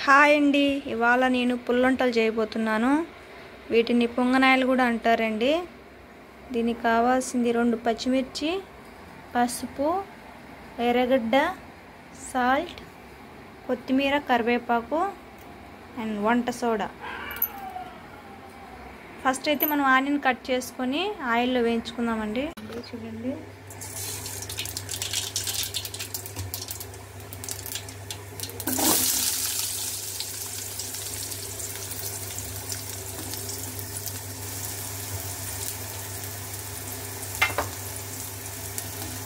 Hi అండి, ఇవాళ నేను పుల్లొంటలు చేయబోతున్నాను. వీటిని పొంగనాయలు కూడా అంటారండి. దీనికి కావాల్సింది 2 పచ్చిమిర్చి, పసుపు, ఎర్రగడ్డ, సాల్ట్, కొత్తిమీర, కరివేపాకు అండ్ వంట సోడా. ఫస్ట్ అయితే మనం ఆనియన్ కట్ చేసుకొని ఆయిల్లో వేయించుకుందామండి. చూడండి,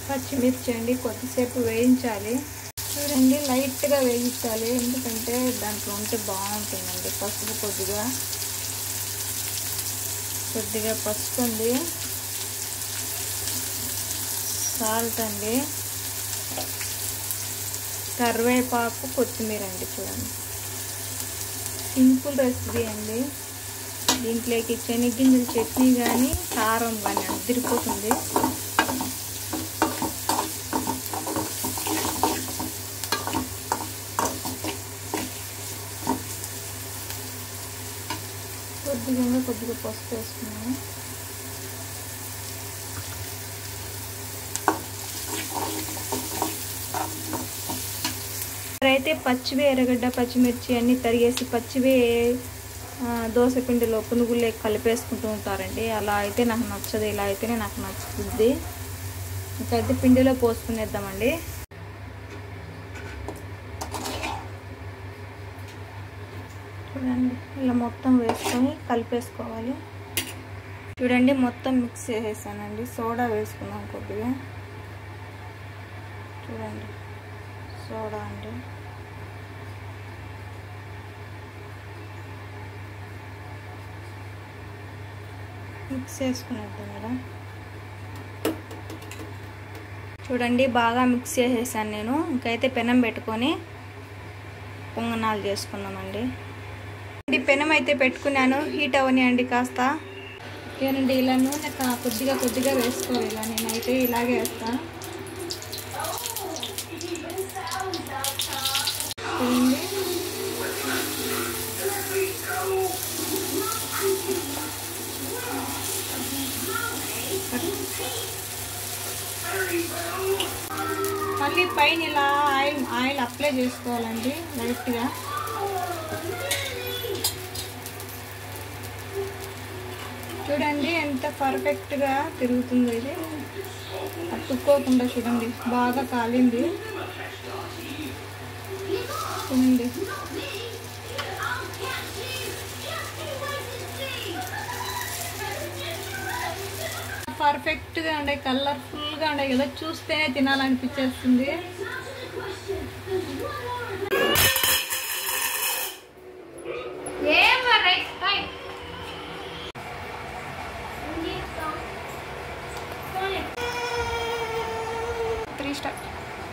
పచ్చిమిర్చి అండి కొద్దిసేపు వేయించాలి. చూడండి, లైట్గా వేయించాలి, ఎందుకంటే దాంట్లో ఉంటే బాగుంటుందండి. పసుపు కొద్దిగా పసుపు అండి, సాల్ట్ అండి, కరివేపాకు, కొత్తిమీర అండి. చూడండి, సింపుల్ రెసిపీ అండి. దీంట్లోకి శనగగింజల చట్నీ కానీ కారం కానీ అదిరిపోతుంది. కొద్దిగా పసుపు వేసుకున్నాను. అయితే పచ్చివే ఎర్రగడ్డ, పచ్చిమిర్చి అన్నీ తరిగేసి పచ్చివే దోశ పిండిలో పునుగులే కలిపేసుకుంటూ ఉంటారండి. అలా అయితే నాకు నచ్చదు, ఇలా అయితేనే నాకు నచ్చుతుంది. ఇంకైతే పిండిలో పోసుకునేద్దామండి. చూడండి, ఇలా మొత్తం వేసుకొని కలిపేసుకోవాలి. చూడండి, మొత్తం మిక్స్ చేసేసానండి. సోడా వేసుకున్నాం కొద్దిగా. చూడండి, సోడా అండి. మిక్స్ చేసుకునేద్దాం కదా. చూడండి, బాగా మిక్స్ చేసేసాను నేను. ఇంకైతే పెనం పెట్టుకొని పొంగనాలు చేసుకున్నామండి. పెనం అయితే పెట్టుకున్నాను, హీట్ అవనియండి కాస్త. ఓకేనండి, ఇలా నూనె కొద్దిగా వేసుకోవాలి. ఇలా నేనైతే ఇలాగే వేస్తాను. మళ్ళీ పైన ఇలా ఆయిల్ అప్లై చేసుకోవాలండి లైట్గా. చూడండి ఎంత పర్ఫెక్ట్గా తిరుగుతుందో ఇది, అతుక్కోకుండా. చూడండి, బాగా కాలింది. చూడండి, పర్ఫెక్ట్గా ఉండే, కలర్ఫుల్గా ఉండే కదా, చూస్తేనే తినాలనిపించేస్తుంది.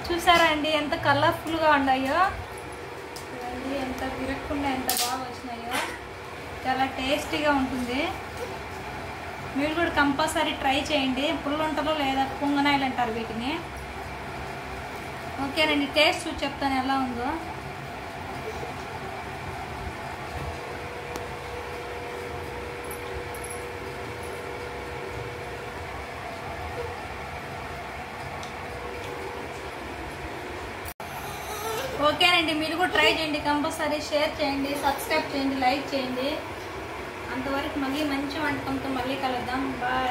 చూసారా అండి ఎంత కలర్ఫుల్గా ఉన్నాయో. చూడండి, ఎంత విరక్కుండా ఎంత బాగా వచ్చినాయో. చాలా టేస్టీగా ఉంటుంది. మీరు కూడా కంపల్సరీ ట్రై చేయండి. పుల్లొంటలు లేదా పొంగనాయలు అంటారు వీటిని. ఓకేనండి, టేస్ట్ చూసి చెప్తాను ఎలా ఉందో. ఓకేనండి, మీరు కూడా ట్రై చేయండి. కంపల్సరీ షేర్ చేయండి, సబ్స్క్రైబ్ చేయండి, లైక్ చేయండి. అంతవరకు మళ్ళీ మంచి వంటకంతో మళ్ళీ కలుద్దాం. బాయ్.